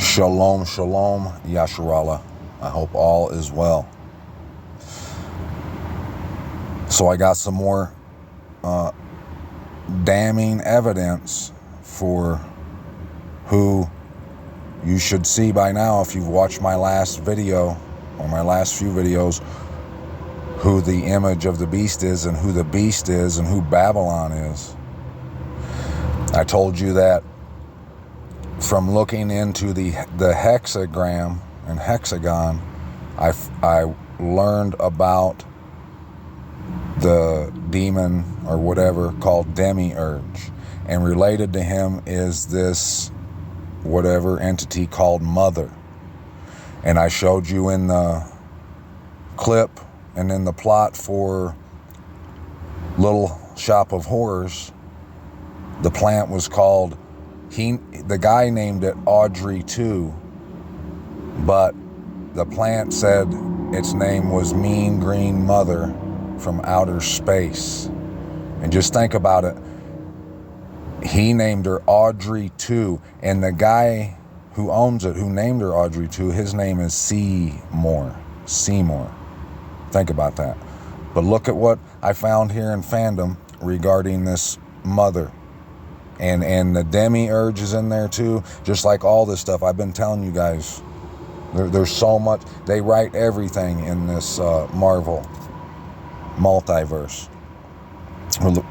Shalom, shalom, Yasharallah. I hope all is well. So I got some more damning evidence for who you should see by now if you've watched my last video or my last few videos, who the image of the beast is and who the beast is and who Babylon is. I told you that from looking into the hexagram and hexagon, I learned about the demon or whatever called Demiurge, and related to him is this whatever entity called Mother. And I showed you in the clip and in the plot for Little Shop of Horrors, the plant was called, the guy named it Audrey 2, but the plant said its name was Mean Green Mother from outer space. And just think about it. He named her Audrey 2, and the guy who owns it, who named her Audrey 2, his name is Seymour. Think about that. But look at what I found here in fandom regarding this Mother. And the Demiurge is in there too, just like all this stuff. I've been telling you guys, there's so much. They write everything in this Marvel multiverse.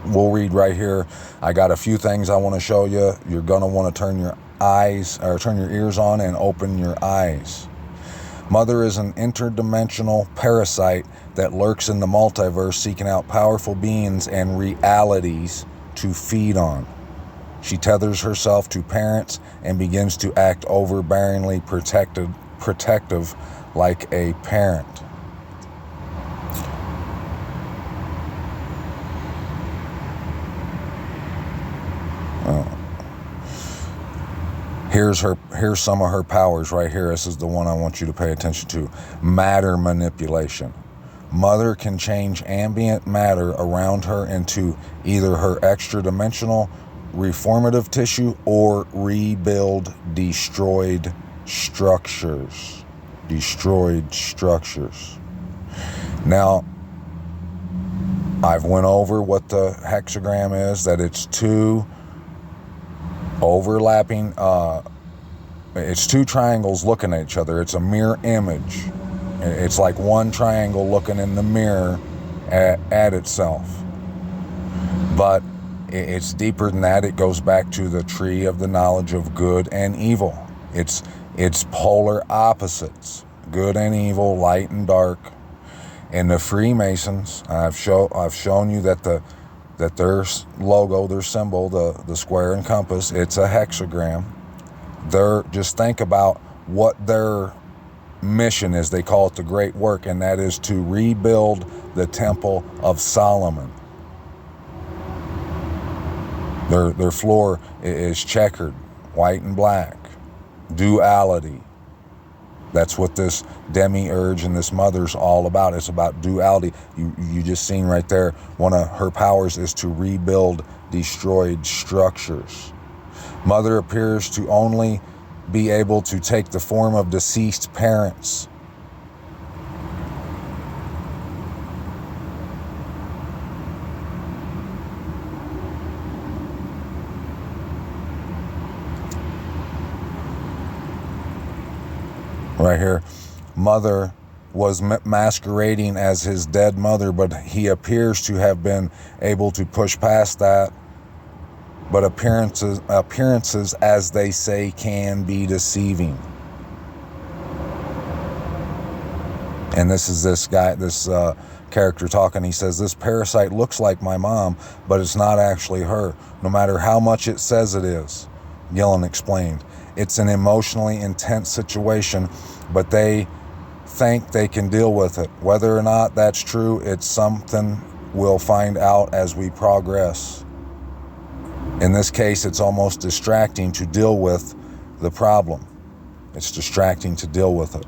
We'll read right here. I got a few things I want to show you. You're going to want to turn your eyes, or turn your ears on and open your eyes. Mother is an interdimensional parasite that lurks in the multiverse, seeking out powerful beings and realities to feed on. She tethers herself to parents and begins to act overbearingly protective like a parent. Here's some of her powers right here. This is the one I want you to pay attention to. Matter manipulation. Mother can change ambient matter around her into either her extra-dimensional reformative tissue or rebuild destroyed structures. Now, I've went over what the hexagram is, that it's two overlapping, it's two triangles looking at each other. It's a mirror image. It's like one triangle looking in the mirror at itself. But it's deeper than that. It goes back to the tree of the knowledge of good and evil. It's polar opposites, good and evil, light and dark. And the Freemasons, I've shown you that their logo, their symbol, the square and compass, it's a hexagram. Just think about what their mission is. They call it the Great Work, and that is to rebuild the Temple of Solomon. Their floor is checkered, white and black, duality. That's what this Demiurge and this Mother's all about. It's about duality. You just seen right there, one of her powers is to rebuild destroyed structures. Mother appears to only be able to take the form of deceased parents. Right here, Mother was masquerading as his dead mother, but he appears to have been able to push past that. But appearances, as they say, can be deceiving. And this is this guy, this character talking. He says, this parasite looks like my mom, but it's not actually her, no matter how much it says it is. Gillen explained. It's an emotionally intense situation, but they think they can deal with it. Whether or not that's true, it's something we'll find out as we progress. In this case, it's almost distracting to deal with the problem. It's distracting to deal with it.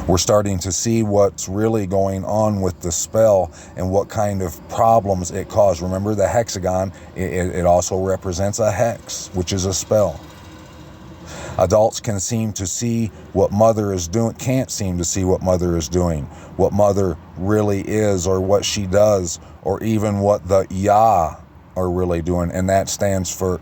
We're starting to see what's really going on with the spell and what kind of problems it caused. Remember the hexagon, it also represents a hex, which is a spell. Adults can seem to see what mother is doing, can't seem to see what mother is doing, what mother really is, or what she does, or even what the Yah are really doing. And that stands for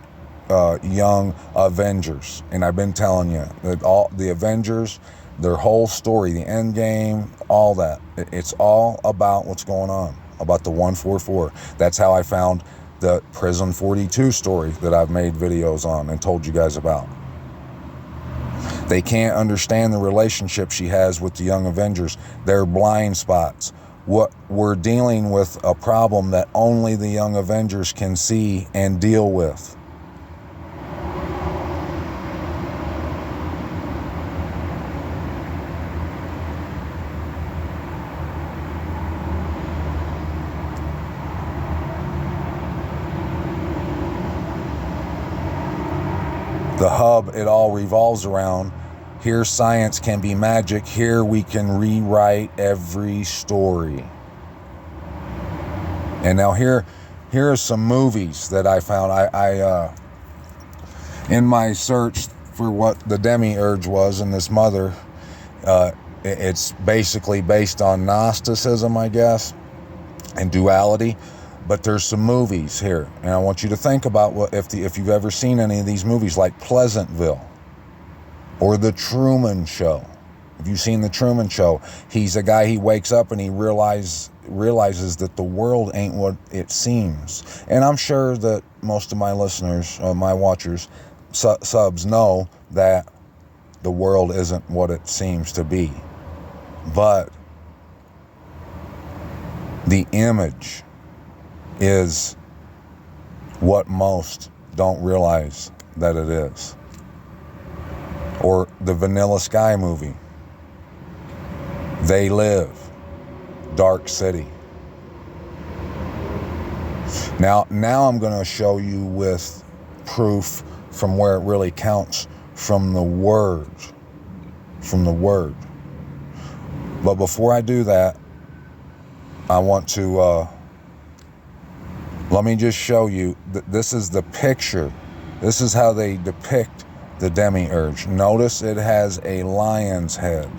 Young Avengers. And I've been telling you that all the Avengers, their whole story, the end game, all that, it's all about what's going on, about the 144. That's how I found the Prison 42 story that I've made videos on and told you guys about. They can't understand the relationship she has with the Young Avengers. They're blind spots. What we're dealing with a problem that only the Young Avengers can see and deal with. The hub it all revolves around. Here science can be magic. Here we can rewrite every story. And now here are some movies that I found. I in my search for what the demiurge was and this mother, it's basically based on Gnosticism, I guess, and duality. But there's some movies here, and I want you to think about what if you've ever seen any of these movies, like Pleasantville or The Truman Show. If you've seen The Truman Show, he's a guy, he wakes up and he realizes that the world ain't what it seems. And I'm sure that most of my listeners, my watchers, subs know that the world isn't what it seems to be. But the image is what most don't realize that it is. Or the Vanilla Sky movie, They Live, Dark City. Now I'm going to show you with proof from where it really counts, from the Word. But before I do that, I want to let me just show you that this is the picture. This is how they depict the demiurge. Notice it has a lion's head.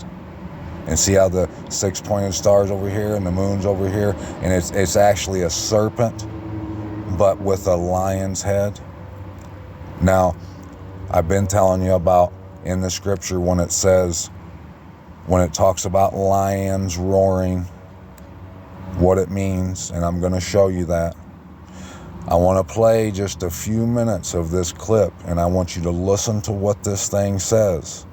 And see how the 6-pointed stars over here and the moon's over here? And it's actually a serpent, but with a lion's head. Now, I've been telling you about in the scripture when it talks about lions roaring, what it means, and I'm going to show you that. I want to play just a few minutes of this clip, and I want you to listen to what this thing says.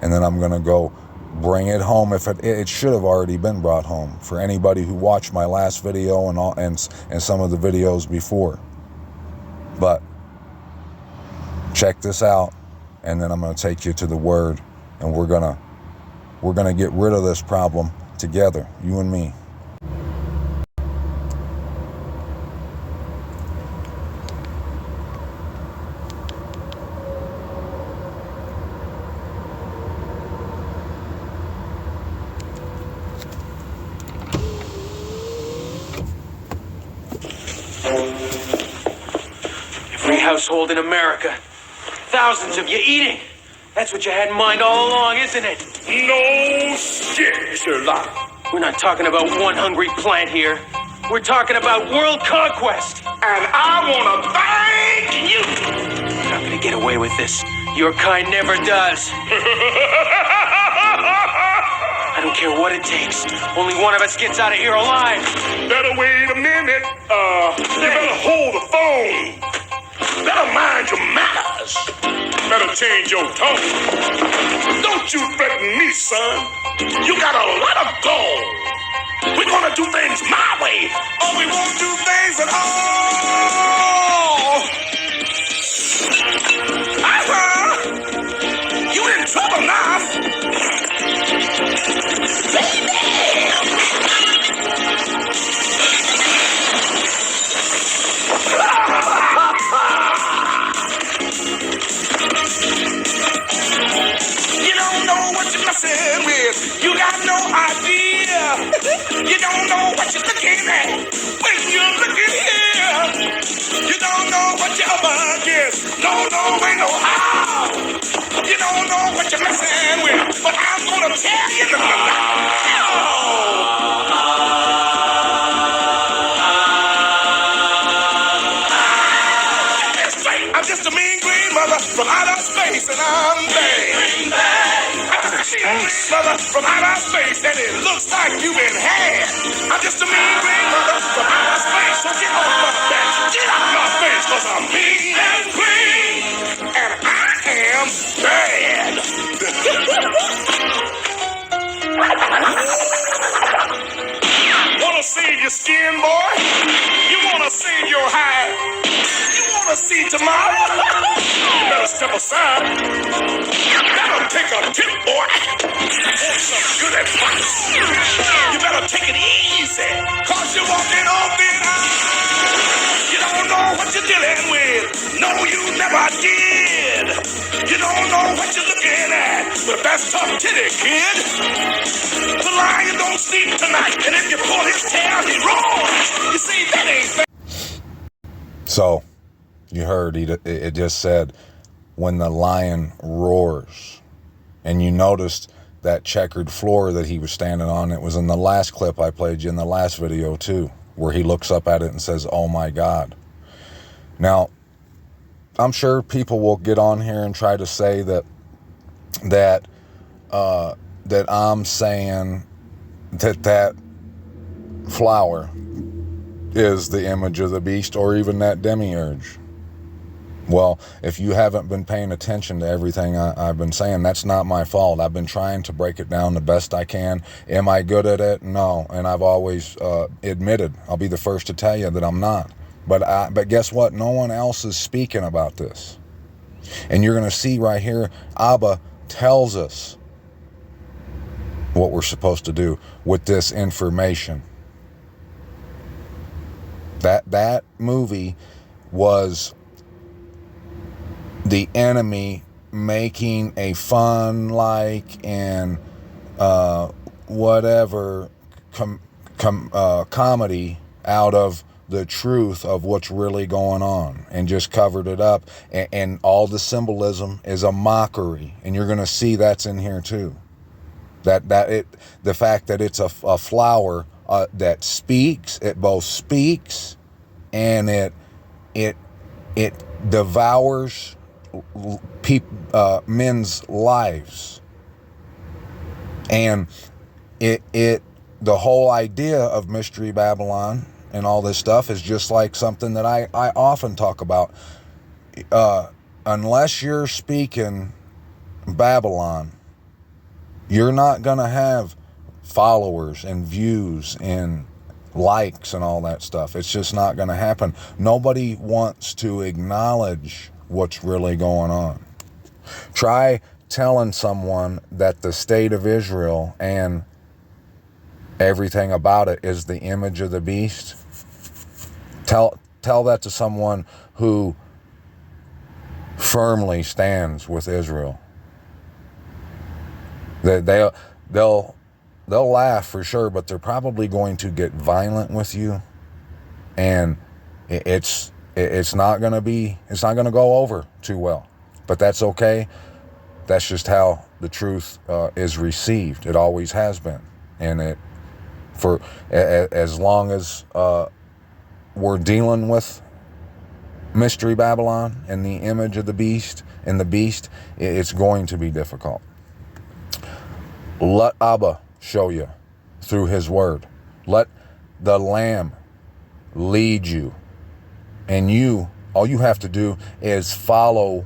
And then I'm going to go bring it home. If it should have already been brought home for anybody who watched my last video and some of the videos before. But check this out, and then I'm going to take you to the Word, and we're going to get rid of this problem together, you and me. Every household in America, thousands of you eating. That's what you had in mind all along, isn't it? No shit, Sherlock. We're not talking about one hungry plant here. We're talking about world conquest. And I want to thank you. You're not gonna get away with this. Your kind never does. I don't care what it takes. Only one of us gets out of here alive. Better wait a minute. You better hold the phone. Better mind your manners. Better change your tone. Don't you threaten me, son. You got a lot of gold. We're gonna do things my way, or we won't do things at all. You in trouble now. You don't know what you're messing with. You Don't know, ain't no how. You don't know what you're messing with, but I'm gonna tell you I'm just a mean green mother from outer space, and I'm bad. I'm just a mean green mother from outer space, and it looks like you've been had. I'm just a mean green mother from outer space, so get off my back, get off my face, cause I'm mean and green, and I am bad. Wanna save your skin, boy? You wanna save your hide? You wanna see tomorrow? You better step aside. You better take a tip, boy. Want some good advice? You better take it easy, cause you're walking on thin ice. You don't know what you're dealing with. No, you never did. You don't know what you're looking at, but that's tough titty, kid. The lion don't sleep tonight, and if you pull his tail, he roars. You see, that ain't fair. So, you heard it just said, when the lion roars. And you noticed that checkered floor that he was standing on. It was in the last clip I played you in the last video too, where he looks up at it and says, oh my God. Now, I'm sure people will get on here and try to say that I'm saying that flower is the image of the beast, or even that demiurge. Well, if you haven't been paying attention to everything I've been saying, that's not my fault. I've been trying to break it down the best I can. Am I good at it? No. And I've always admitted, I'll be the first to tell you that I'm not. But guess what? No one else is speaking about this. And you're going to see right here, Abba tells us what we're supposed to do with this information. That movie was the enemy making a fun, and whatever comedy out of the truth of what's really going on, and just covered it up, and all the symbolism is a mockery, and you're going to see that's in here too. The fact that it's a flower that speaks, it both speaks and it devours men's lives, and the whole idea of Mystery Babylon and all this stuff is just like something that I often talk about. Unless you're speaking Babylon, you're not going to have followers and views and likes and all that stuff. It's just not going to happen. Nobody wants to acknowledge what's really going on. Try telling someone that the state of Israel and everything about it is the image of the beast. Tell that to someone who firmly stands with Israel. They'll laugh for sure, but they're probably going to get violent with you, and it's not going to go over too well. But that's okay. That's just how the truth is received. It always has been, and for as long as we're dealing with Mystery Babylon and the image of the beast and the beast, it's going to be difficult. Let Abba show you through his word. Let the Lamb lead you. And all you have to do is follow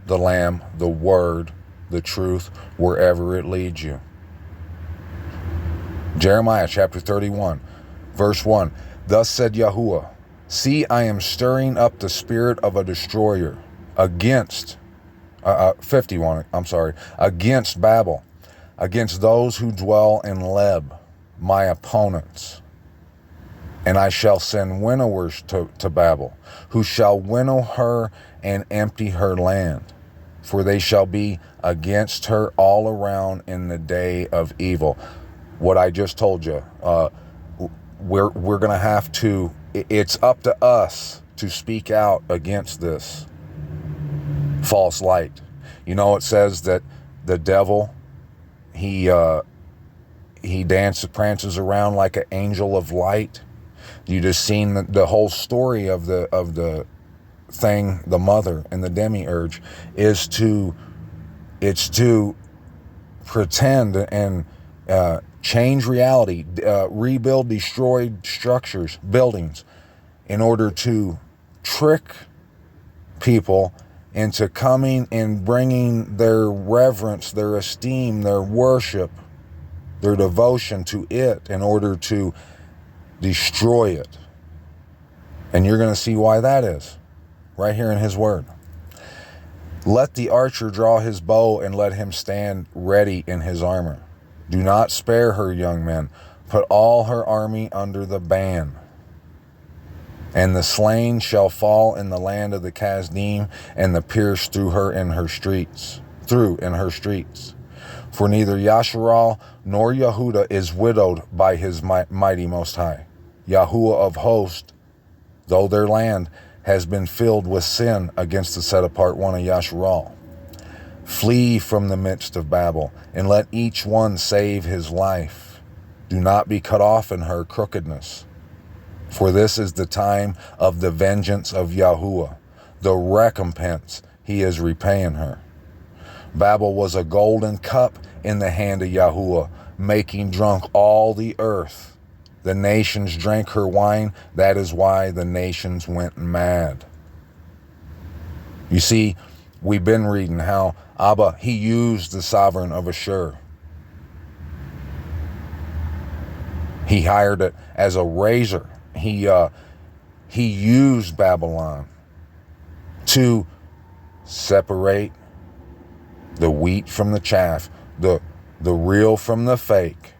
the Lamb, the word, the truth, wherever it leads you. Jeremiah chapter 31, verse 1. Thus said Yahuwah, see, I am stirring up the spirit of a destroyer against Babel, against those who dwell in Leb, my opponents. And I shall send winnowers to Babel, who shall winnow her and empty her land. For they shall be against her all around in the day of evil. What I just told you, we're going to have to, it's up to us to speak out against this. false light. You know, it says that the devil, he prances around like an angel of light. You just seen the whole story of the thing, the mother and the demiurge, it's to pretend and change reality, rebuild destroyed structures, buildings, in order to trick people into coming and bringing their reverence, their esteem, their worship, their devotion to it in order to destroy it. And you're going to see why that is right here in his word. Let the archer draw his bow and let him stand ready in his armor. Do not spare her, young men. Put all her army under the ban. And the slain shall fall in the land of the Kasdim, and the pierced through in her streets. For neither Yasharal nor Yehuda is widowed by his mighty Most High. Yahuwah of hosts, though their land has been filled with sin against the set apart one of Yasharal. Flee from the midst of Babel, and let each one save his life. Do not be cut off in her crookedness. For this is the time of the vengeance of Yahuwah, the recompense he is repaying her. Babel was a golden cup in the hand of Yahuwah, making drunk all the earth. The nations drank her wine. That is why the nations went mad. You see, we've been reading how Abba, he used the sovereign of Ashur. He hired it as a razor. He used Babylon to separate the wheat from the chaff, the real from the fake.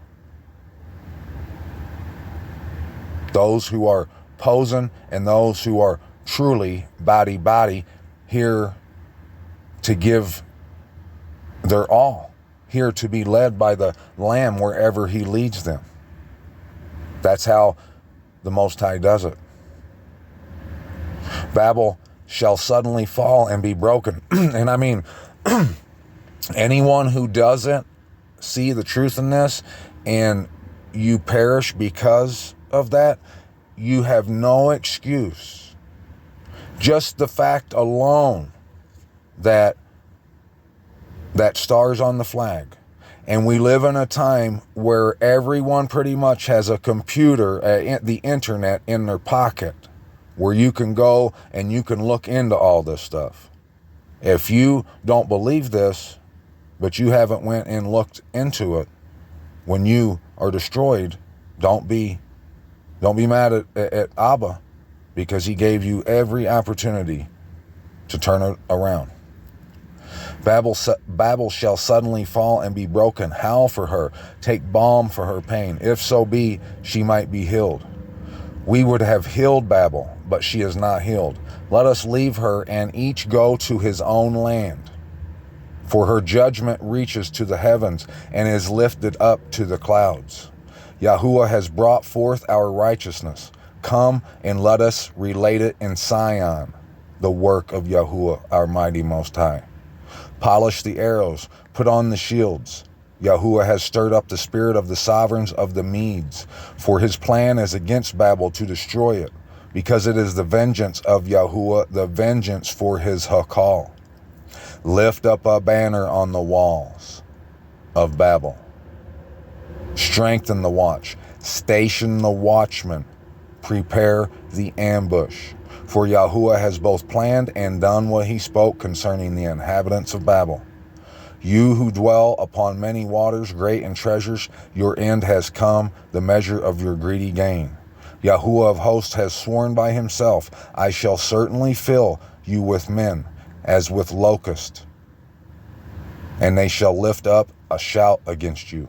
Those who are posing and those who are truly body, here to give their all, here to be led by the Lamb wherever he leads them. That's how the Most High does it. Babel shall suddenly fall and be broken. And I mean, anyone who doesn't see the truth in this and you perish because of that, you have no excuse. Just the fact alone that star's on the flag. And we live in a time where everyone pretty much has a computer, the internet in their pocket, where you can go and you can look into all this stuff. If you don't believe this, but you haven't went and looked into it, when you are destroyed, don't be mad at Abba, because he gave you every opportunity to turn it around. Babel shall suddenly fall and be broken. Howl for her. Take balm for her pain. If so be, she might be healed. We would have healed Babel, but she is not healed. Let us leave her and each go to his own land. For her judgment reaches to the heavens and is lifted up to the clouds. Yahuwah has brought forth our righteousness. Come and let us relate it in Sion, the work of Yahuwah, our mighty Most High. Polish the arrows, put on the shields. Yahuwah has stirred up the spirit of the sovereigns of the Medes, for his plan is against Babel to destroy it, because it is the vengeance of Yahuwah, the vengeance for his Hakal. Lift up a banner on the walls of Babel. Strengthen the watch. Station the watchman. Prepare the ambush. For Yahuwah has both planned and done what he spoke concerning the inhabitants of Babel. You who dwell upon many waters, great in treasures, your end has come, the measure of your greedy gain. Yahuwah of hosts has sworn by himself, I shall certainly fill you with men, as with locusts, and they shall lift up a shout against you.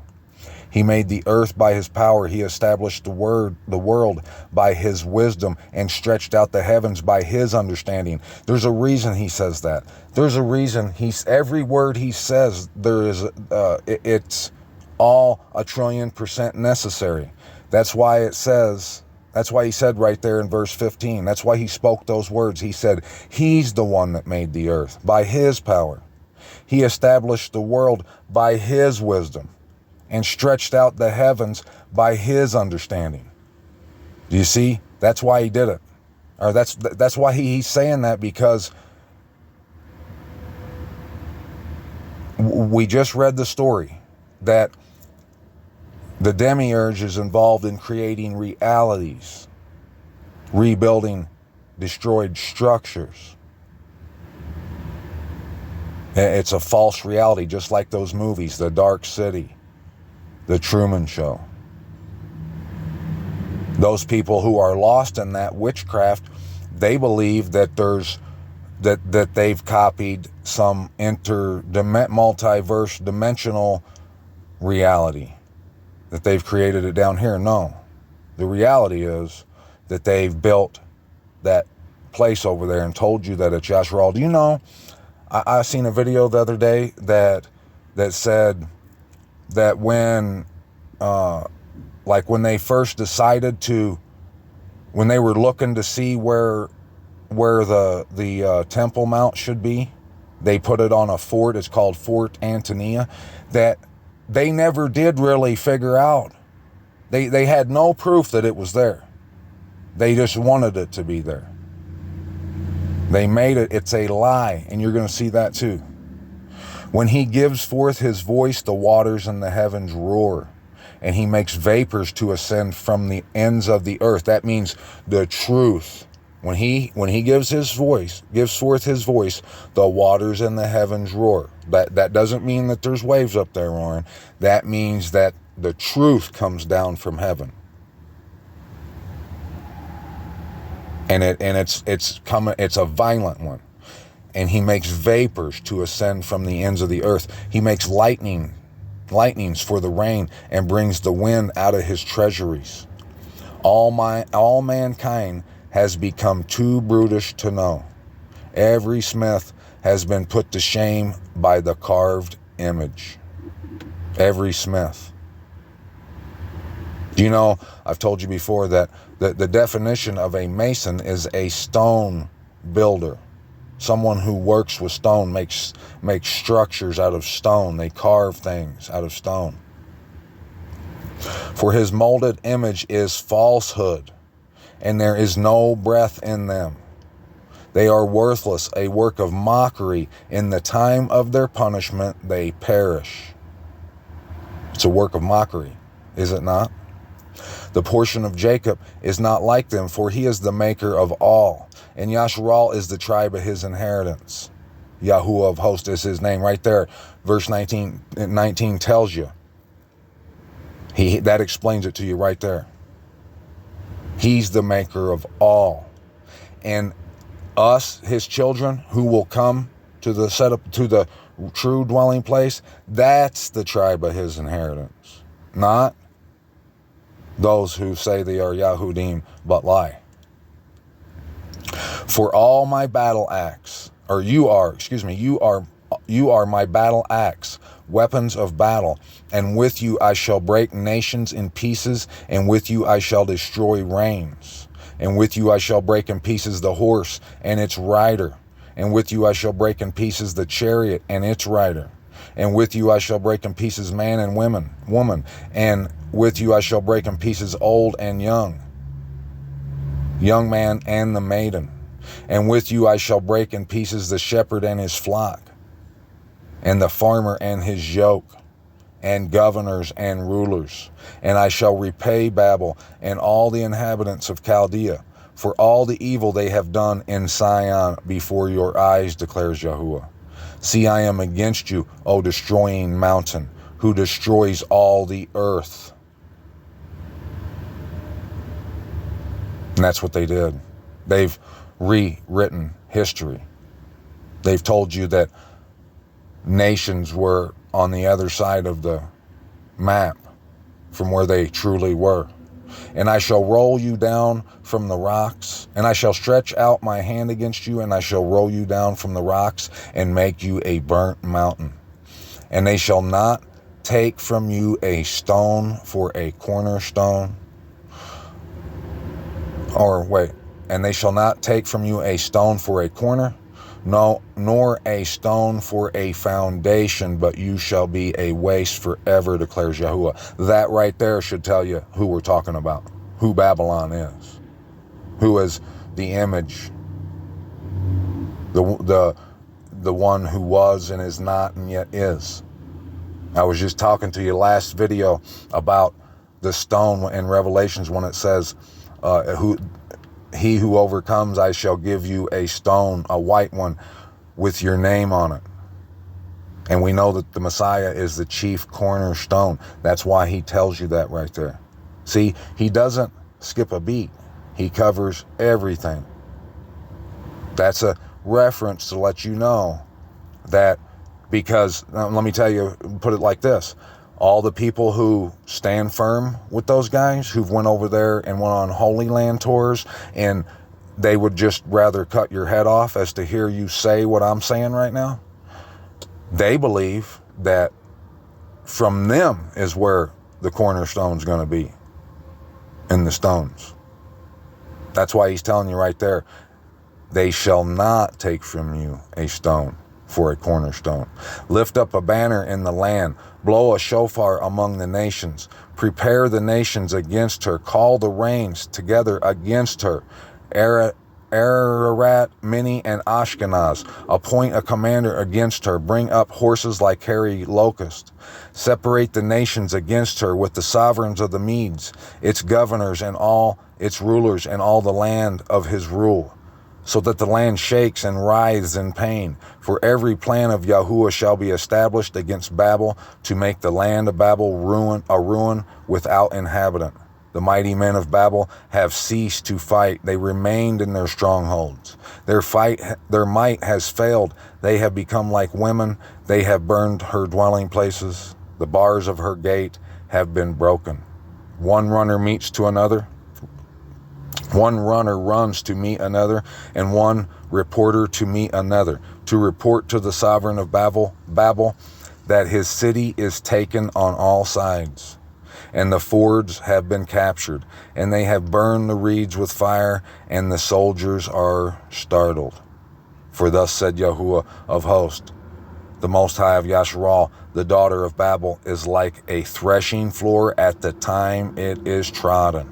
He made the earth by his power. He established the world by his wisdom and stretched out the heavens by his understanding. There's a reason he says that. There's a reason every word he says, it's all 1,000,000,000% necessary. That's why it says That's why he said right there in verse 15, that's why he spoke those words. He said, he's the one that made the earth by his power. He established the world by his wisdom and stretched out the heavens by his understanding. Do you see? That's why he did it. Or that's why he's saying that, because we just read the story that the demiurge is involved in creating realities, rebuilding destroyed structures. It's a false reality, just like those movies, The Dark City, The Truman Show. Those people who are lost in that witchcraft, they believe that that they've copied some multiverse dimensional reality, that they've created it down here. No, the reality is that they've built that place over there and told you that it's Yasharal. Do you know, I seen a video the other day that said that when they first decided to, when they were looking to see where the Temple Mount should be, they put it on a fort. It's called Fort Antonia. That they never did really figure out. They had no proof that it was there. They just wanted it to be there. They made it. It's a lie, and you're going to see that too. When he gives forth his voice, the waters and the heavens roar, and he makes vapors to ascend from the ends of the earth. That means the truth. When he gives forth his voice, the waters and the heavens roar. That doesn't mean that there's waves up there roaring. That means that the truth comes down from heaven. And it's coming. It's a violent one. And he makes vapors to ascend from the ends of the earth. He makes lightnings for the rain, and brings the wind out of his treasuries. All mankind has become too brutish to know. Every smith has been put to shame by the carved image. Every smith. Do you know, I've told you before that the definition of a mason is a stone builder. Someone who works with stone, makes structures out of stone. They carve things out of stone. For his molded image is falsehood, and there is no breath in them. They are worthless, a work of mockery. In the time of their punishment, they perish. It's a work of mockery, is it not? The portion of Jacob is not like them, for he is the maker of all. And Yasharal is the tribe of his inheritance. Yahuwah of hosts is his name. Right there, verse 19 tells you. That explains it to you right there. He's the maker of all. And us, his children, who will come to the true dwelling place, that's the tribe of his inheritance. Not those who say they are Yahudim but lie. For all my battle axe, or you are my battle axe, weapons of battle, and with you I shall break nations in pieces, and with you I shall destroy reigns, and with you I shall break in pieces the horse and its rider, and with you I shall break in pieces the chariot and its rider, and with you I shall break in pieces man and woman, and with you I shall break in pieces old and young man and the maiden. And with you I shall break in pieces the shepherd and his flock, and the farmer and his yoke, and governors and rulers. And I shall repay Babel and all the inhabitants of Chaldea for all the evil they have done in Sion before your eyes, declares Yahuwah. See, I am against you, O destroying mountain, who destroys all the earth. And that's what they did. They've rewritten history. They've told you that nations were on the other side of the map from where they truly were. And I shall roll you down from the rocks, and I shall stretch out my hand against you, and I shall roll you down from the rocks and make you a burnt mountain. And they shall not take from you a stone for a cornerstone, Or wait, and they shall not take from you a stone for a corner, no, nor a stone for a foundation, but you shall be a waste forever, declares Yahuwah. That right there should tell you who we're talking about, who Babylon is, who is the image, the one who was and is not and yet is. I was just talking to you last video about the stone in Revelations when it says, he who overcomes, I shall give you a stone, a white one, with your name on it. And we know that the Messiah is the chief cornerstone. That's why he tells you that right there. See, he doesn't skip a beat. He covers everything. That's a reference to let you know that, because, let me tell you, put it like this. All the people who stand firm with those guys who've went over there and went on Holy Land tours, and they would just rather cut your head off as to hear you say what I'm saying right now. They believe that from them is where the cornerstone's going to be, in the stones. That's why he's telling you right there, they shall not take from you a stone for a cornerstone. Lift up a banner in the land. Blow a shofar among the nations. Prepare the nations against her. Call the reigns together against her. Ararat, Mini, and Ashkenaz. Appoint a commander against her. Bring up horses like hairy locusts. Separate the nations against her with the sovereigns of the Medes, its governors and all its rulers and all the land of his rule, so that the land shakes and writhes in pain. For every plan of Yahuwah shall be established against Babel, to make the land of Babel a ruin without inhabitant. The mighty men of Babel have ceased to fight. They remained in their strongholds. Their might has failed. They have become like women. They have burned her dwelling places. The bars of her gate have been broken. One runner meets to another. One runner runs to meet another, and one reporter to meet another, to report to the sovereign of Babel that his city is taken on all sides, and the fords have been captured, and they have burned the reeds with fire, and the soldiers are startled. For thus said Yahuwah of hosts, the Most High of Yasharal, the daughter of Babel is like a threshing floor at the time it is trodden.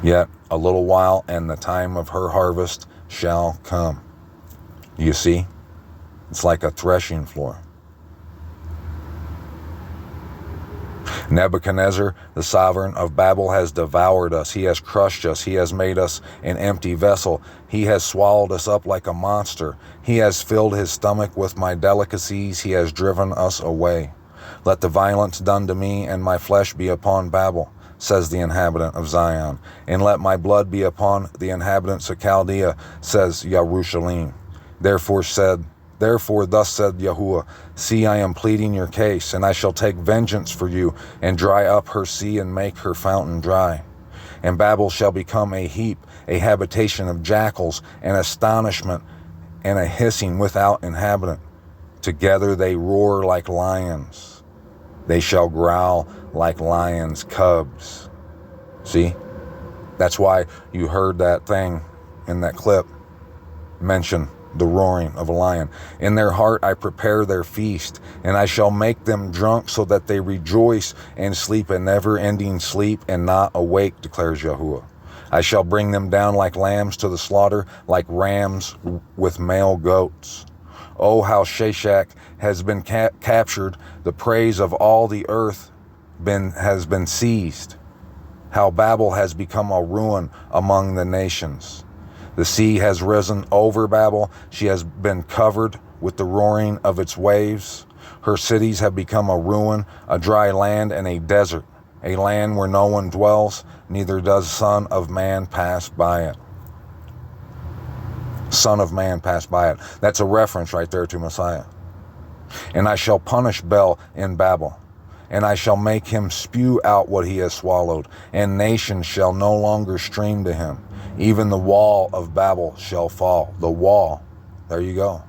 Yet a little while, and the time of her harvest shall come. You see? It's like a threshing floor. Nebuchadnezzar, the sovereign of Babel, has devoured us. He has crushed us. He has made us an empty vessel. He has swallowed us up like a monster. He has filled his stomach with my delicacies. He has driven us away. Let the violence done to me and my flesh be upon Babel, says the inhabitant of Zion, and let my blood be upon the inhabitants of Chaldea, says Yerushalayim. Therefore thus said Yahuwah, see, I am pleading your case, and I shall take vengeance for you, and dry up her sea, and make her fountain dry. And Babel shall become a heap, a habitation of jackals, an astonishment, and a hissing without inhabitant. Together they roar like lions. They shall growl like lions' cubs. See? That's why you heard that thing in that clip mention the roaring of a lion. In their heart I prepare their feast, and I shall make them drunk so that they rejoice and sleep a never-ending sleep and not awake, declares Yahuwah. I shall bring them down like lambs to the slaughter, like rams with male goats. Oh, how Sheshach has been captured, the praise of all the earth has been seized. How Babel has become a ruin among the nations. The sea has risen over Babel. She has been covered with the roaring of its waves. Her cities have become a ruin, a dry land and a desert, a land where no one dwells, neither does Son of Man pass by it. Son of Man pass by it. That's a reference right there to Messiah. And I shall punish Bel in Babel, and I shall make him spew out what he has swallowed, and nations shall no longer stream to him. Even the wall of Babel shall fall. The wall. There you go.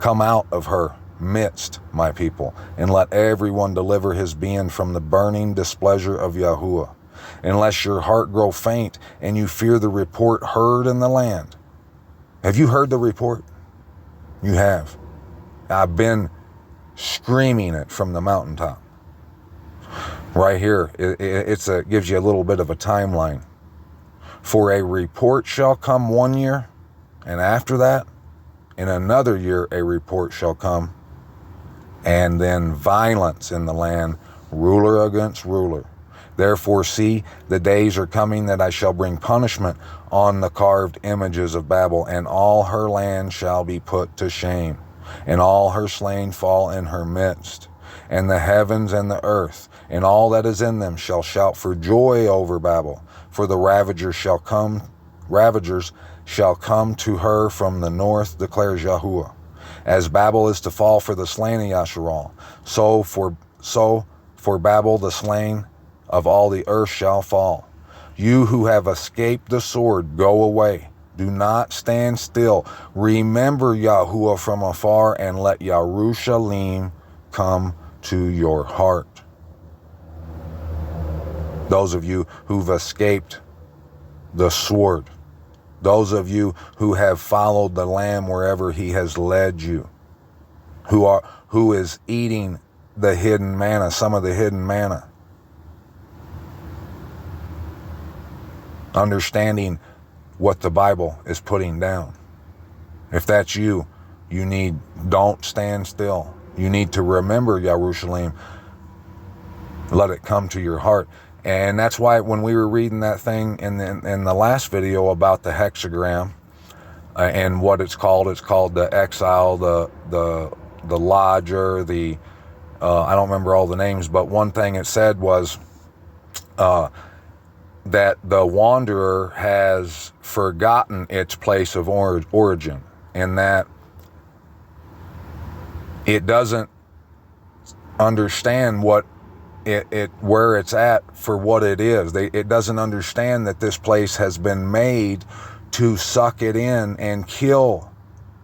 Come out of her midst, my people, and let everyone deliver his being from the burning displeasure of Yahuwah. unless your heart grow faint and you fear the report heard in the land. Have you heard the report? You have. I've been screaming it from the mountaintop. Right here, it gives you a little bit of a timeline. For a report shall come 1 year, and after that, in another year, a report shall come, and then violence in the land, ruler against ruler. Therefore, see, the days are coming that I shall bring punishment on the carved images of Babel, and all her land shall be put to shame, and all her slain fall in her midst. And the heavens and the earth, and all that is in them, shall shout for joy over Babel, for the ravagers shall come to her from the north, declares Yahuwah. As Babel is to fall for the slain of Yasharal, so for Babel the slain of all the earth shall fall. You who have escaped the sword, go away. Do not stand still. Remember Yahuwah from afar, and let Yerushalayim come to your heart. Those of you who've escaped the sword, those of you who have followed the Lamb wherever he has led you, who is eating the hidden manna, some of the hidden manna, understanding what the Bible is putting down. If that's you, don't stand still. You need to remember Yerushalayim. Let it come to your heart. And that's why when we were reading that thing in the last video about the hexagram and what it's called the exile, the lodger, I don't remember all the names, but one thing it said was that the wanderer has forgotten its place of origin, and that it doesn't understand what where it's at for what it is. It doesn't understand that this place has been made to suck it in and kill.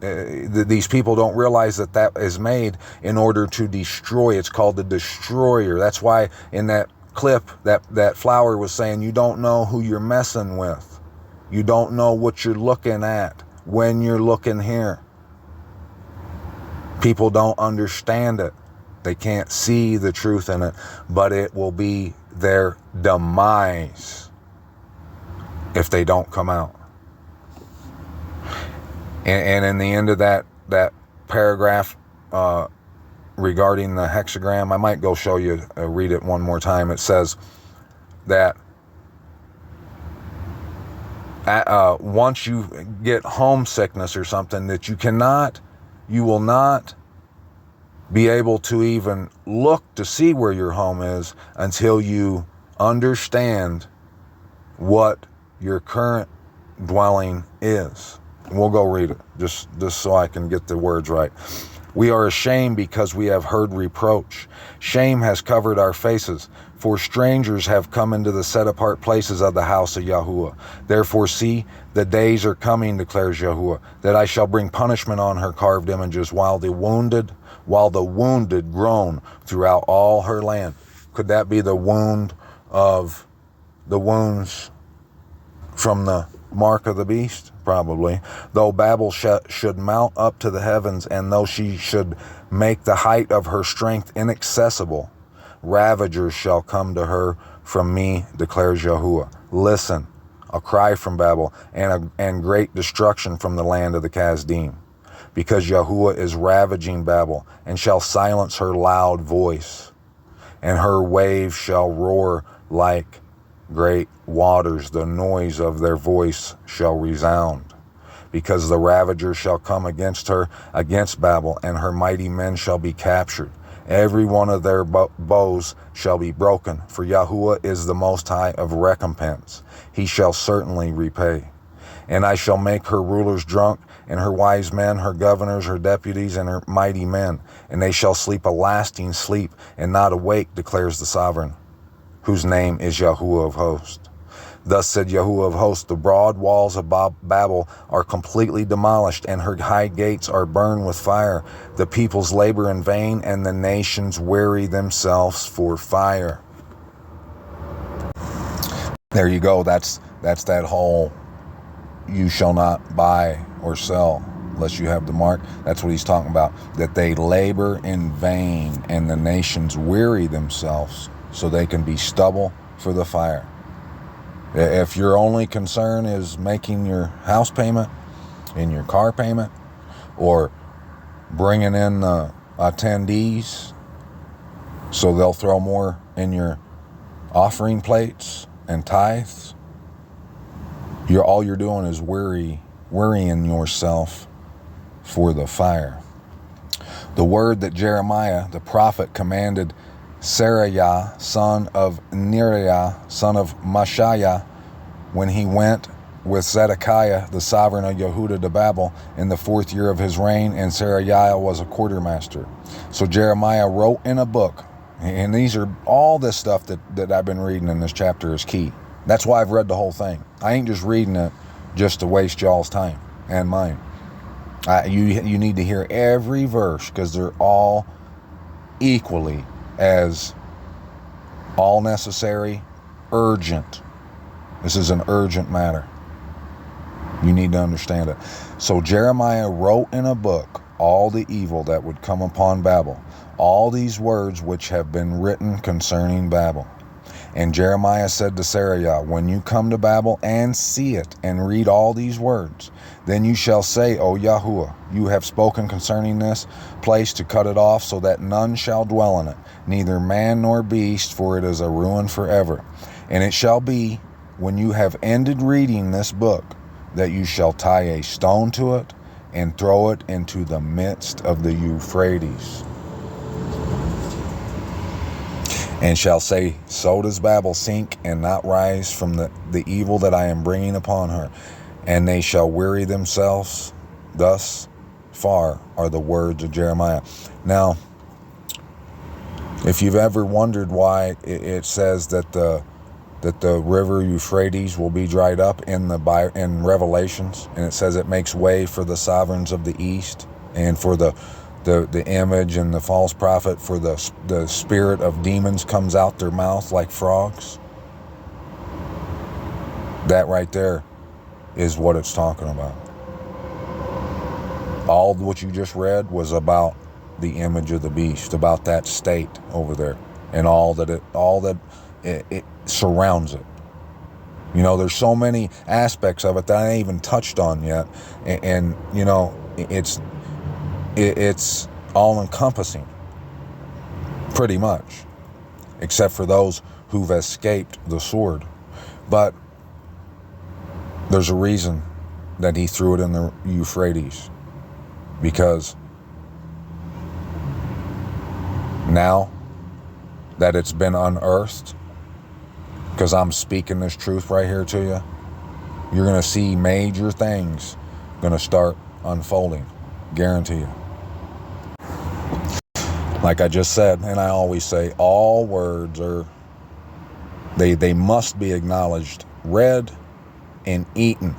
These people don't realize that is made in order to destroy. It's called the destroyer. That's why in that clip that flower was saying, you don't know who you're messing with. You don't know what you're looking at when you're looking here. People don't understand it. They can't see the truth in it, but it will be their demise if they don't come out. And in the end of that paragraph regarding the hexagram, I might go show you, read it one more time. It says that once you get homesickness or something, that you will not be able to even look to see where your home is until you understand what your current dwelling is. And we'll go read it, just so I can get the words right. We are ashamed because we have heard reproach. Shame has covered our faces, for strangers have come into the set-apart places of the house of Yahuwah. Therefore, see, the days are coming, declares Yahuwah, that I shall bring punishment on her carved images, while the wounded groan throughout all her land. Could that be the wounds from the mark of the beast? Probably. Though Babel should mount up to the heavens, and though she should make the height of her strength inaccessible, ravagers shall come to her from me, declares Yahuwah. Listen, a cry from Babel, and great destruction from the land of the Kasdim, because Yahuwah is ravaging Babel, and shall silence her loud voice, and her waves shall roar like great waters. The noise of their voice shall resound, because the ravagers shall come against her, against Babel, and her mighty men shall be captured. Every one of their bows shall be broken, for Yahuwah is the Most High of recompense. He shall certainly repay. And I shall make her rulers drunk, and her wise men, her governors, her deputies, and her mighty men. And they shall sleep a lasting sleep, and not awake, declares the Sovereign, whose name is Yahuwah of hosts. Thus said Yahuwah of hosts, the broad walls of Babel are completely demolished, and her high gates are burned with fire. The peoples labor in vain, and the nations weary themselves for fire. There you go. That's that whole you shall not buy or sell unless you have the mark. That's what he's talking about. That they labor in vain and the nations weary themselves so they can be stubble for the fire. If your only concern is making your house payment and your car payment or bringing in the attendees so they'll throw more in your offering plates and tithes, all you're doing is worrying yourself for the fire. The word that Jeremiah, the prophet, commanded Seraiah, son of Neriah, son of Mashiah, when he went with Zedekiah, the sovereign of Yehuda, to Babel in the 4th year of his reign, and Seraiah was a quartermaster. So Jeremiah wrote in a book, and these are all this stuff that I've been reading in this chapter is key. That's why I've read the whole thing. I ain't just reading it just to waste y'all's time and mine. You need to hear every verse because they're all equally as all necessary, urgent. This is an urgent matter. You need to understand it. So Jeremiah wrote in a book all the evil that would come upon Babel, all these words which have been written concerning Babel. And Jeremiah said to Seraiah, when you come to Babel and see it and read all these words, then you shall say, O Yahuwah, you have spoken concerning this place to cut it off so that none shall dwell in it, neither man nor beast, for it is a ruin forever. And it shall be, when you have ended reading this book, that you shall tie a stone to it and throw it into the midst of the Euphrates. And shall say, so does Babel sink and not rise from the evil that I am bringing upon her. And they shall weary themselves. Thus far are the words of Jeremiah. Now, if you've ever wondered why it says that the river Euphrates will be dried up in Revelations, and it says it makes way for the sovereigns of the east and for the image and the false prophet, for the spirit of demons comes out their mouth like frogs. That right there is what it's talking about. All what you just read was about the image of the beast, about that state over there, and all that it surrounds it. You know, there's so many aspects of it that I ain't even touched on yet, and you know, it's all encompassing, pretty much, except for those who've escaped the sword. But there's a reason that he threw it in the Euphrates, because now that it's been unearthed, because I'm speaking this truth right here to you, you're going to see major things going to start unfolding. Guarantee you. Like I just said, and I always say, all words they must be acknowledged, read, and eaten.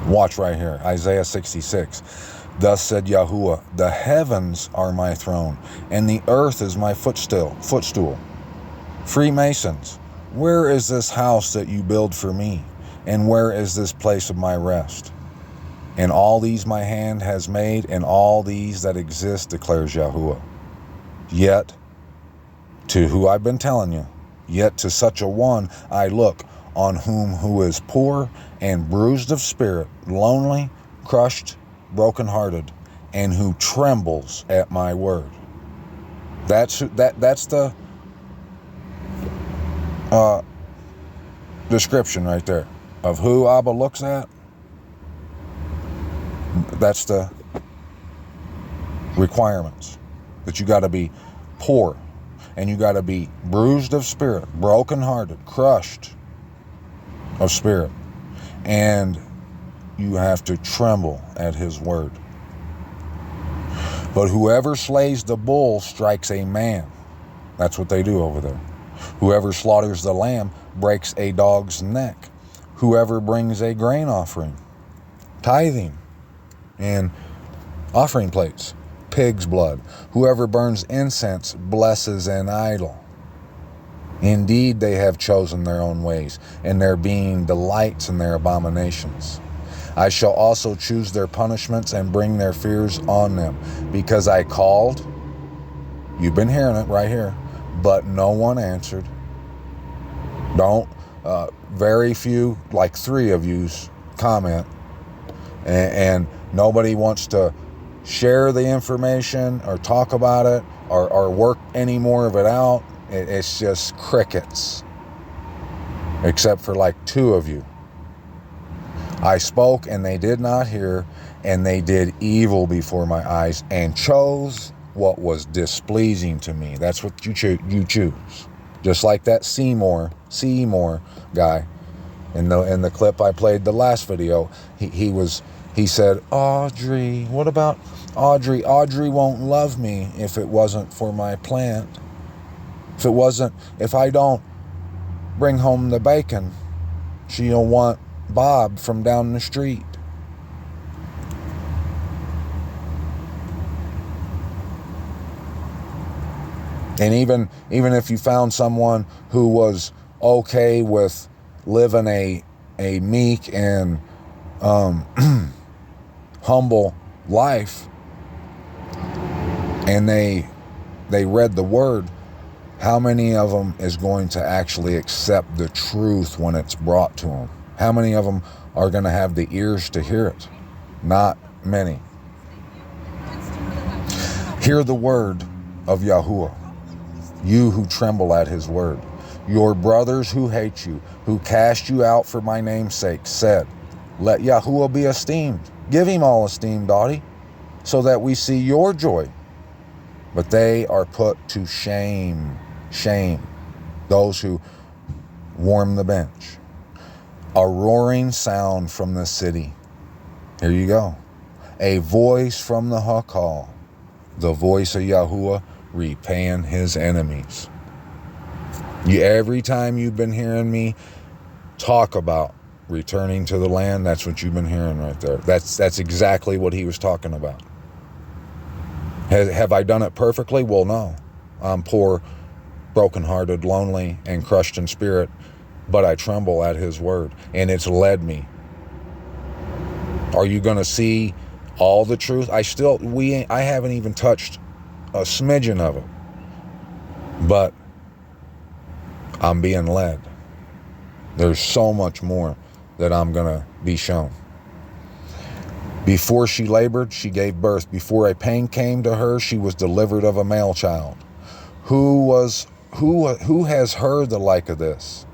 Watch right here, Isaiah 66. Thus said Yahuwah, the heavens are my throne, and the earth is my footstool. Freemasons, where is this house that you build for me? And where is this place of my rest? And all these my hand has made, and all these that exist, declares Yahuwah. Yet, to who I've been telling you, yet to such a one I look, on who is poor and bruised of spirit, lonely, crushed, brokenhearted, and who trembles at my word. That's the description right there of who Abba looks at. That's the requirements, that you got to be poor, and you got to be bruised of spirit, brokenhearted, crushed of spirit, and you have to tremble at his word. But whoever slays the bull strikes a man. That's what they do over there. Whoever slaughters the lamb breaks a dog's neck. Whoever brings a grain offering, tithing, and offering plates, pig's blood. Whoever burns incense blesses an idol. Indeed, they have chosen their own ways, and their being delights in their abominations. I shall also choose their punishments and bring their fears on them, because I called, you've been hearing it right here, but no one answered. Very few, like 3 of yous, comment, and nobody wants to share the information or talk about it or work any more of it out. It's just crickets, except for like 2 of you. I spoke and they did not hear, and they did evil before my eyes and chose what was displeasing to me. That's what you choose. Just like that Seymour guy in the clip I played the last video. He said, Audrey, what about Audrey? Audrey won't love me if it wasn't for my plant. If I don't bring home the bacon, she'll want Bob from down the street. And even if you found someone who was okay with living a meek and humble life, and they read the word, how many of them is going to actually accept the truth when it's brought to them? How many of them are going to have the ears to hear it? Not many. Hear the word of Yahuwah, you who tremble at his word. Your brothers who hate you, who cast you out for my name's sake, said, let Yahuwah be esteemed. Give him all esteem, Dottie, so that we see your joy. But they are put to shame. Shame. Those who warm the bench. A roaring sound from the city. Here you go. A voice from the Hakal. The voice of Yahuwah repaying his enemies. Every time you've been hearing me talk about returning to the land, that's what you've been hearing right there. That's exactly what he was talking about. Have I done it perfectly? Well, no. I'm poor, brokenhearted, lonely, and crushed in spirit, but I tremble at his word, and it's led me. Are you going to see all the truth? I haven't even touched a smidgen of it, but I'm being led. There's so much more that I'm going to be shown. Before she labored, she gave birth. Before a pain came to her, she was delivered of a male child. Who has heard the like of this?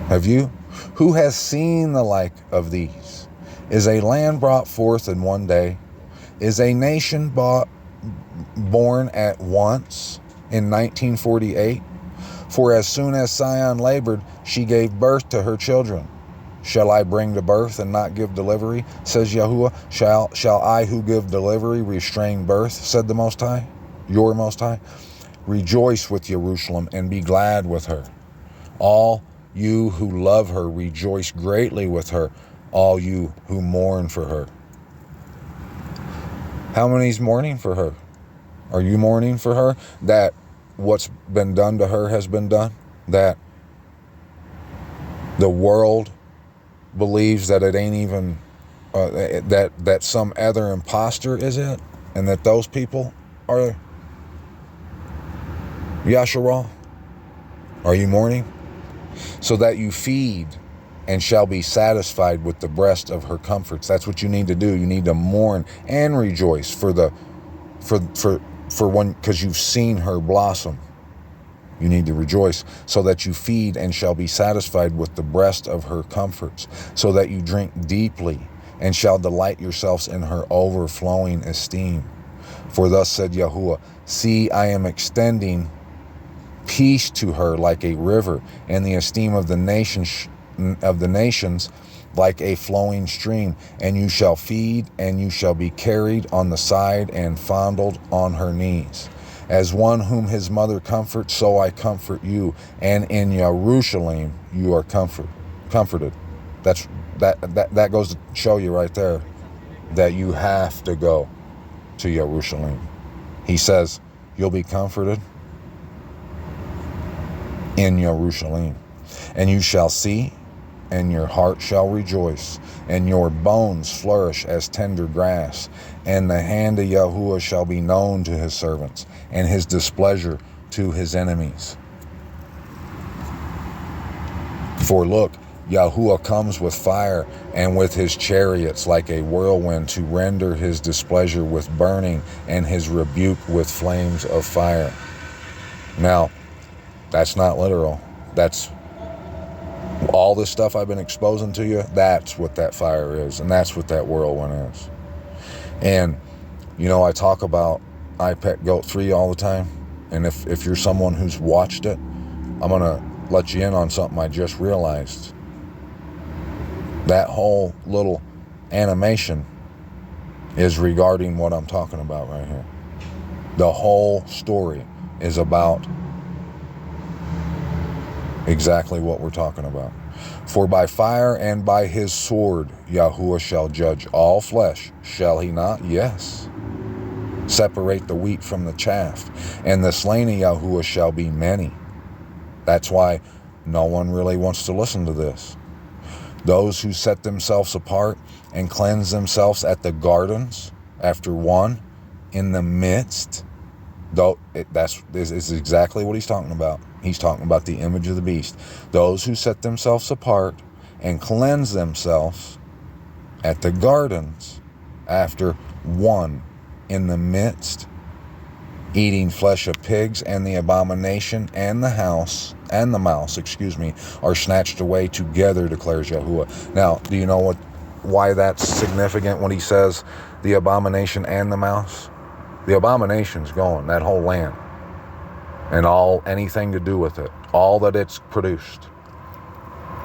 Have you? Who has seen the like of these? Is a land brought forth in one day? Is a nation born at once in 1948? For as soon as Sion labored, she gave birth to her children. Shall I bring to birth and not give delivery? Says Yahuwah. Shall I who give delivery restrain birth? Said the Most High, your Most High. Rejoice with Jerusalem and be glad with her. All you who love her, rejoice greatly with her. All you who mourn for her. How many's mourning for her? Are you mourning for her? That what's been done to her has been done? That the world believes that it ain't even, that some other imposter is it? And that those people are Yasharal? Are you mourning? So that you feed and shall be satisfied with the breast of her comforts. That's what you need to do. You need to mourn and rejoice for one, because you've seen her blossom. You need to rejoice so that you feed and shall be satisfied with the breast of her comforts, so that you drink deeply and shall delight yourselves in her overflowing esteem. For thus said Yahuwah, see, I am extending peace to her like a river, and the esteem of the nations like a flowing stream. And you shall feed, and you shall be carried on the side and fondled on her knees. As one whom his mother comforts, so I comfort you, and in Jerusalem you are comforted. That goes to show you right there that you have to go to Jerusalem. He says, you'll be comforted. in Jerusalem. And you shall see, and your heart shall rejoice, and your bones flourish as tender grass. And the hand of Yahuwah shall be known to his servants, and his displeasure to his enemies. For look, Yahuwah comes with fire, and with his chariots like a whirlwind, to render his displeasure with burning, and his rebuke with flames of fire. Now, that's not literal. That's all this stuff I've been exposing to you. That's what that fire is, and that's what that whirlwind is. And, you know, I talk about IPEC GOAT 3 all the time, and if you're someone who's watched it, I'm going to let you in on something I just realized. That whole little animation is regarding what I'm talking about right here. The whole story is about exactly what we're talking about. For by fire and by his sword Yahuwah shall judge all flesh, shall he not? Yes. Separate the wheat from the chaff, and the slain of Yahuwah shall be many. That's why no one really wants to listen to this. Those who set themselves apart and cleanse themselves at the gardens, after one, in the midst, this is exactly what he's talking about. He's talking about the image of the beast. Those who set themselves apart and cleanse themselves at the gardens, after one, in the midst, eating flesh of pigs, and the abomination and the mouse, are snatched away together, declares Yahuwah. Now, do you know why that's significant when he says the abomination and the mouse? The abomination's gone, that whole land, and anything to do with it, all that it's produced.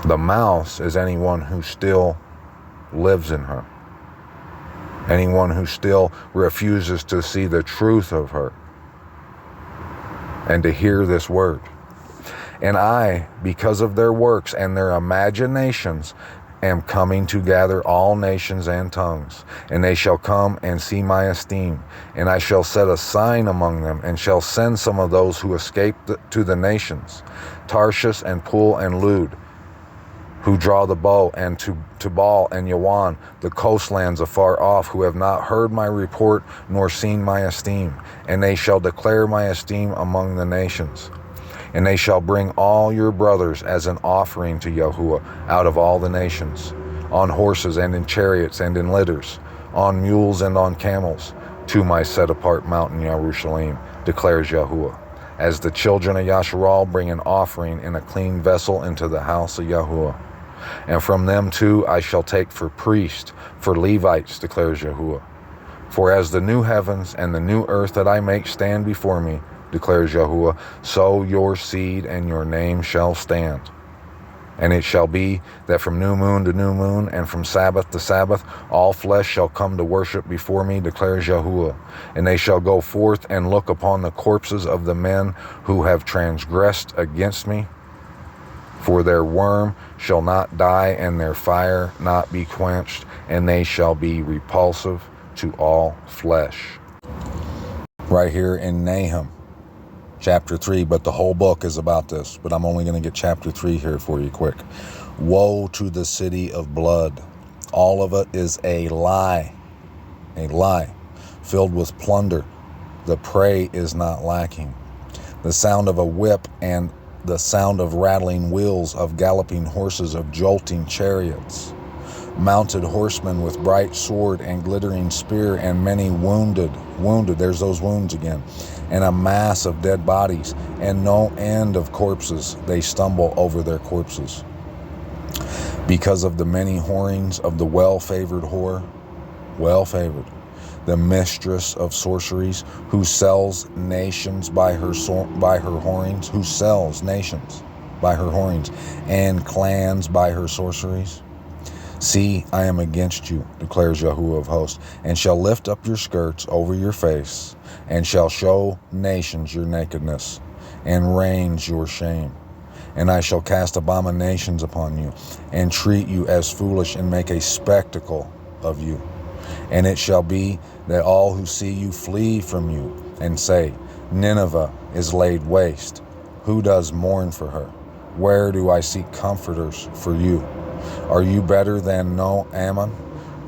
The mouse is anyone who still lives in her, anyone who still refuses to see the truth of her and to hear this word. And I, because of their works and their imaginations, am coming to gather all nations and tongues, and they shall come and see my esteem. And I shall set a sign among them, and shall send some of those who escaped to the nations, Tarshish and Pul and Lud, who draw the bow, and to Tubal and Yawan, the coastlands afar off, who have not heard my report nor seen my esteem. And they shall declare my esteem among the nations. And they shall bring all your brothers as an offering to Yahuwah out of all the nations, on horses and in chariots and in litters, on mules and on camels, to my set-apart mountain Jerusalem, declares Yahuwah. As the children of Yasharal bring an offering in a clean vessel into the house of Yahuwah. And from them too I shall take for priests, for Levites, declares Yahuwah. For as the new heavens and the new earth that I make stand before me, declares Yahuwah, so your seed and your name shall stand. And it shall be that from new moon to new moon, and from Sabbath to Sabbath, all flesh shall come to worship before me, declares Yahuwah. And they shall go forth and look upon the corpses of the men who have transgressed against me. For their worm shall not die, and their fire not be quenched, and they shall be repulsive to all flesh. Right here in Nahum, chapter 3, but the whole book is about this, but I'm only going to get chapter 3 here for you quick. Woe to the city of blood. All of it is a lie, filled with plunder. The prey is not lacking. The sound of a whip and the sound of rattling wheels, of galloping horses, of jolting chariots. Mounted horsemen with bright sword and glittering spear, and many wounded, there's those wounds again, and a mass of dead bodies, and no end of corpses. They stumble over their corpses. Because of the many whorings of the well-favored whore, the mistress of sorceries, who sells nations by her whorings, who sells nations by her whorings, and clans by her sorceries. See, I am against you, declares Yahuwah of hosts, and shall lift up your skirts over your face, and shall show nations your nakedness, and range your shame. And I shall cast abominations upon you, and treat you as foolish, and make a spectacle of you. And it shall be that all who see you flee from you, and say, Nineveh is laid waste, Who does mourn for her? Where do I seek comforters for you? Are you better than No Ammon,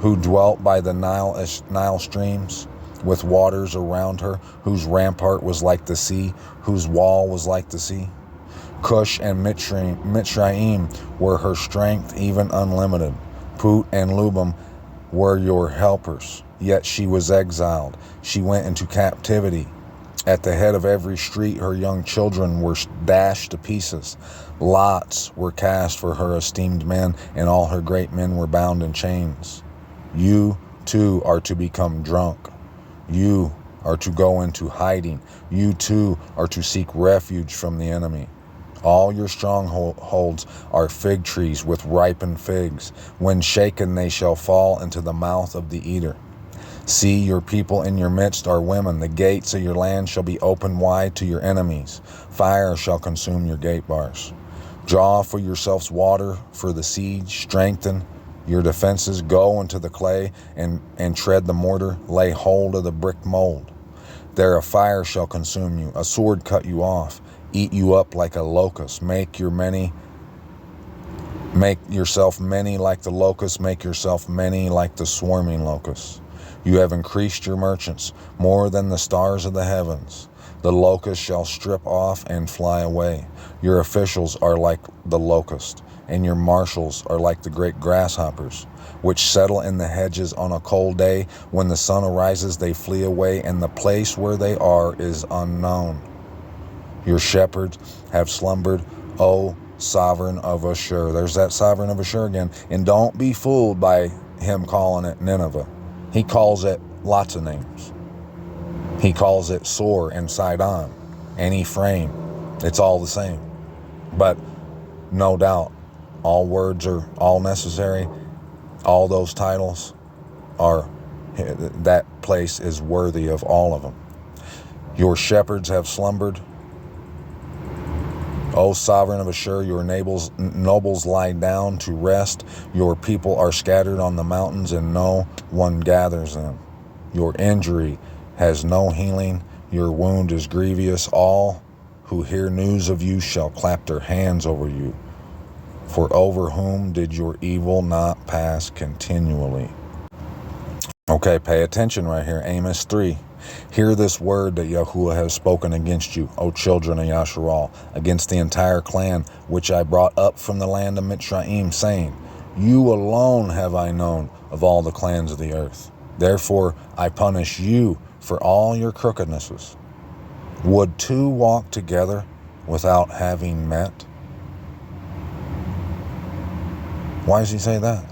who dwelt by the Nile streams, with waters around her, whose rampart was like the sea, whose wall was like the sea? Cush and Mitzrayim were her strength, even unlimited. Put and Lubim were your helpers, yet she was exiled. She went into captivity. At the head of every street, her young children were dashed to pieces. Lots were cast for her esteemed men, and all her great men were bound in chains. You, too, are to become drunk. You are to go into hiding. You, too, are to seek refuge from the enemy. All your strongholds are fig trees with ripened figs. When shaken, they shall fall into the mouth of the eater. See, your people in your midst are women. The gates of your land shall be open wide to your enemies. Fire shall consume your gate bars. Draw for yourselves water for the siege. Strengthen your defenses. Go into the clay and tread the mortar. Lay hold of the brick mold. There a fire shall consume you. A sword cut you off. Eat you up like a locust. Make yourself many like the locust. Make yourself many like the swarming locust. You have increased your merchants more than the stars of the heavens. The locust shall strip off and fly away. Your officials are like the locust, and your marshals are like the great grasshoppers, which settle in the hedges on a cold day. When the sun arises, they flee away, and the place where they are is unknown. Your shepherds have slumbered, O sovereign of Ashur. There's that sovereign of Ashur again. And don't be fooled by him calling it Nineveh. He calls it lots of names. He calls it Sor and Sidon and Ephraim. It's all the same. But no doubt, all words are all necessary. All those titles are, that place is worthy of all of them. Your shepherds have slumbered, O sovereign of Ashur. Your nobles lie down to rest. Your people are scattered on the mountains, and no one gathers them. Your injury has no healing. Your wound is grievous. All who hear news of you shall clap their hands over you. For over whom did your evil not pass continually? Okay, pay attention right here. Amos 3. Hear this word that Yahuwah has spoken against you, O children of Yasharal, against the entire clan which I brought up from the land of Mitzrayim, saying, You alone have I known of all the clans of the earth. Therefore I punish you for all your crookednesses. Would two walk together without having met? Why does he say that?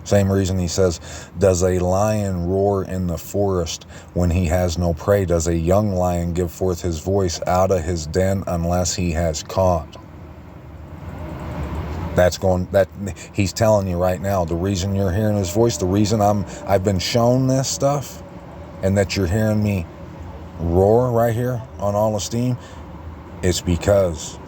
Same reason he says, does a lion roar in the forest when he has no prey? Does a young lion give forth his voice out of his den unless he has caught? He's telling you right now, the reason you're hearing his voice, the reason I've been shown this stuff, and that you're hearing me roar right here on All Esteem, it's because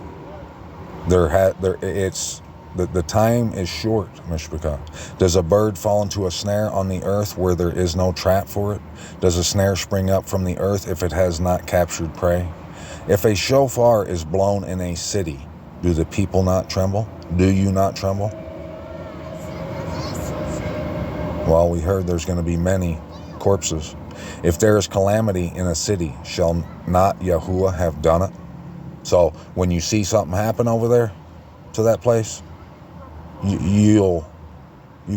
the time is short, Mishpachah. Does a bird fall into a snare on the earth where there is no trap for it? Does a snare spring up from the earth if it has not captured prey? If a shofar is blown in a city, do the people not tremble? Do you not tremble? Well, we heard there's going to be many corpses. If there is calamity in a city, shall not Yahuwah have done it? So when you see something happen over there to that place, you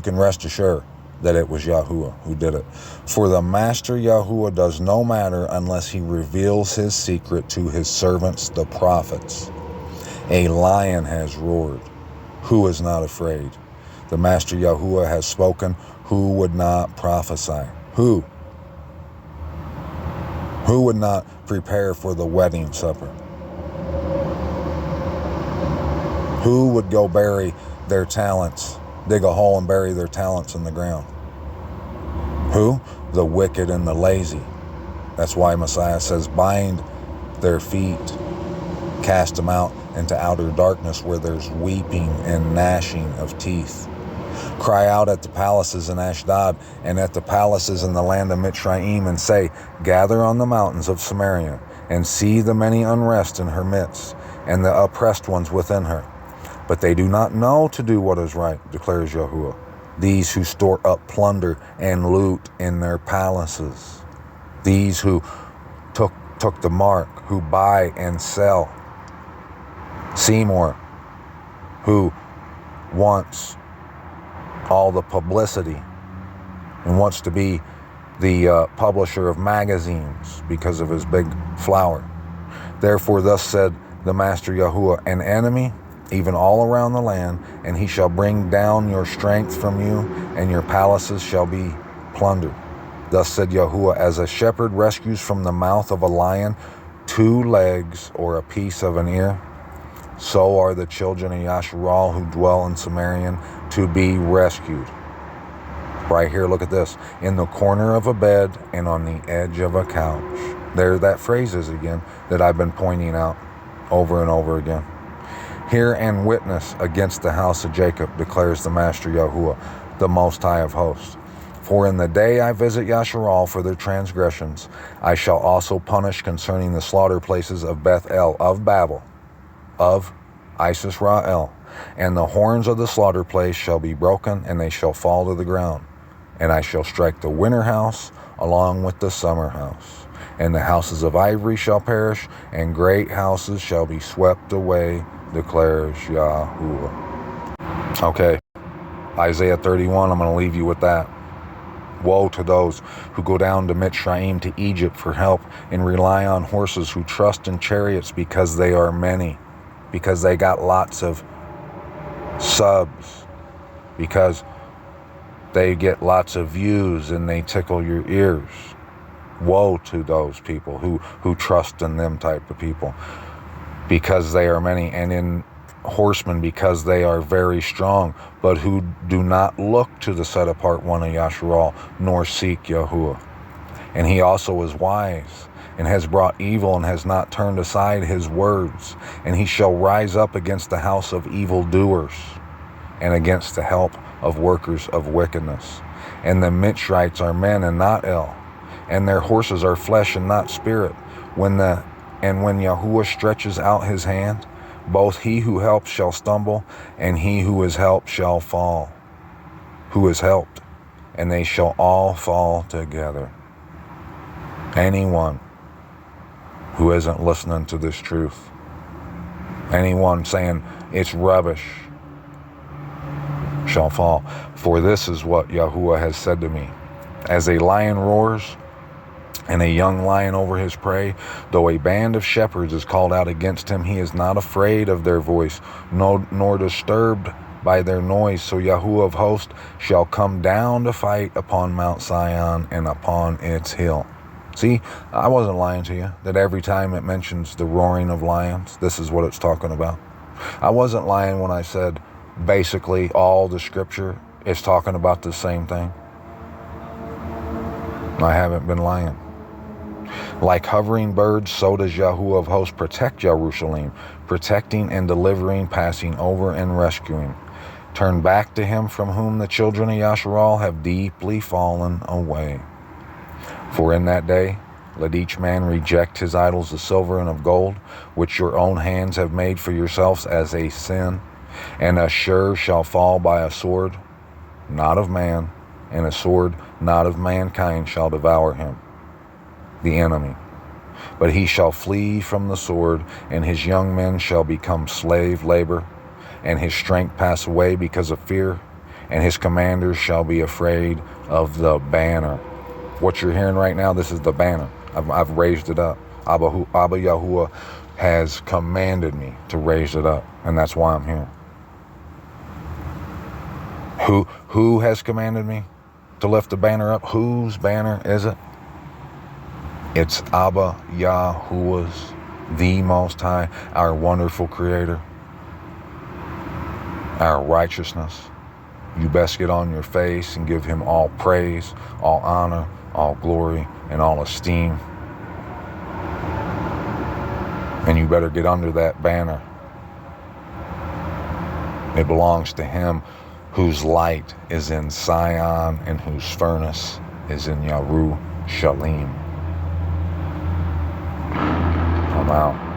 can rest assured that it was Yahuwah who did it. For the Master Yahuwah does no matter unless he reveals his secret to his servants, the prophets. A lion has roared. Who is not afraid? The Master Yahuwah has spoken. Who would not prophesy? Who? Who would not prepare for the wedding supper? Who would go bury their talents, dig a hole and bury their talents in the ground? Who? The wicked and the lazy. That's why Messiah says, bind their feet, cast them out into outer darkness where there's weeping and gnashing of teeth. Cry out at the palaces in Ashdod and at the palaces in the land of Mitzrayim and say, gather on the mountains of Samaria and see the many unrest in her midst. and the oppressed ones within her. But they do not know to do what is right, declares Yahuwah. These who store up plunder and loot in their palaces. These who took the mark, who buy and sell. Seymour, who wants all the publicity and wants to be the publisher of magazines because of his big flower. Therefore, thus said the Master Yahuwah, an enemy, even all around the land, and he shall bring down your strength from you, and your palaces shall be plundered. Thus said Yahuwah, as a shepherd rescues from the mouth of a lion 2 legs or a piece of an ear, so are the children of Yasharal who dwell in Sumerian to be rescued. Right here, look at this. In the corner of a bed and on the edge of a couch. There that phrase is again that I've been pointing out over and over again. Hear and witness against the house of Jacob, declares the Master Yahuwah, the Most High of Hosts. For in the day I visit Yasharal for their transgressions, I shall also punish concerning the slaughter places of Beth El, of Babel, of Isis Ra'el, and the horns of the slaughter place shall be broken, and they shall fall to the ground. And I shall strike the winter house along with the summer house. And the houses of ivory shall perish, and great houses shall be swept away, declares Yahuwah. Okay, Isaiah 31, I'm going to leave you with that. Woe to those who go down to Mitzrayim, to Egypt for help, and rely on horses, who trust in chariots because they are many, because they got lots of subs, because they get lots of views and they tickle your ears. Woe to those people who trust in them type of people, because they are many, and in horsemen because they are very strong, but who do not look to the set apart one of Yasharal, nor seek Yahuwah. And he also is wise, and has brought evil, and has not turned aside his words. And he shall rise up against the house of evildoers, and against the help of workers of wickedness. And the Mitzrites are men and not El, and their horses are flesh and not spirit. When Yahuwah stretches out his hand, both he who helps shall stumble, and he who is helped shall fall. Who is helped, and they shall all fall together. Anyone who isn't listening to this truth, anyone saying it's rubbish, shall fall. For this is what Yahuwah has said to me. As a lion roars, and a young lion over his prey, though a band of shepherds is called out against him, he is not afraid of their voice, nor disturbed by their noise. So Yahuwah of hosts shall come down to fight upon Mount Zion and upon its hill. See, I wasn't lying to you, that every time it mentions the roaring of lions, this is what it's talking about. I wasn't lying when I said basically all the scripture is talking about the same thing. I haven't been lying. Like hovering birds, so does Yahuwah of hosts protect Jerusalem, protecting and delivering, passing over and rescuing. Turn back to him from whom the children of Yasharal have deeply fallen away. For in that day let each man reject his idols of silver and of gold, which your own hands have made for yourselves as a sin. And Ashur shall fall by a sword, not of man, and a sword not of mankind shall devour him, the enemy. But he shall flee from the sword, and his young men shall become slave labor, and his strength pass away because of fear, and his commanders shall be afraid of the banner. What you're hearing right now, this is the banner. I've raised it up. Abba Yahuwah has commanded me to raise it up, and that's why I'm here. Who has commanded me to lift the banner up? Whose banner is it? It's Abba Yahuwah's, the Most High, our wonderful Creator, our righteousness. You best get on your face and give him all praise, all honor, all glory, and all esteem. And you better get under that banner. It belongs to him whose light is in Sion and whose furnace is in Yerushalayim. I'm out.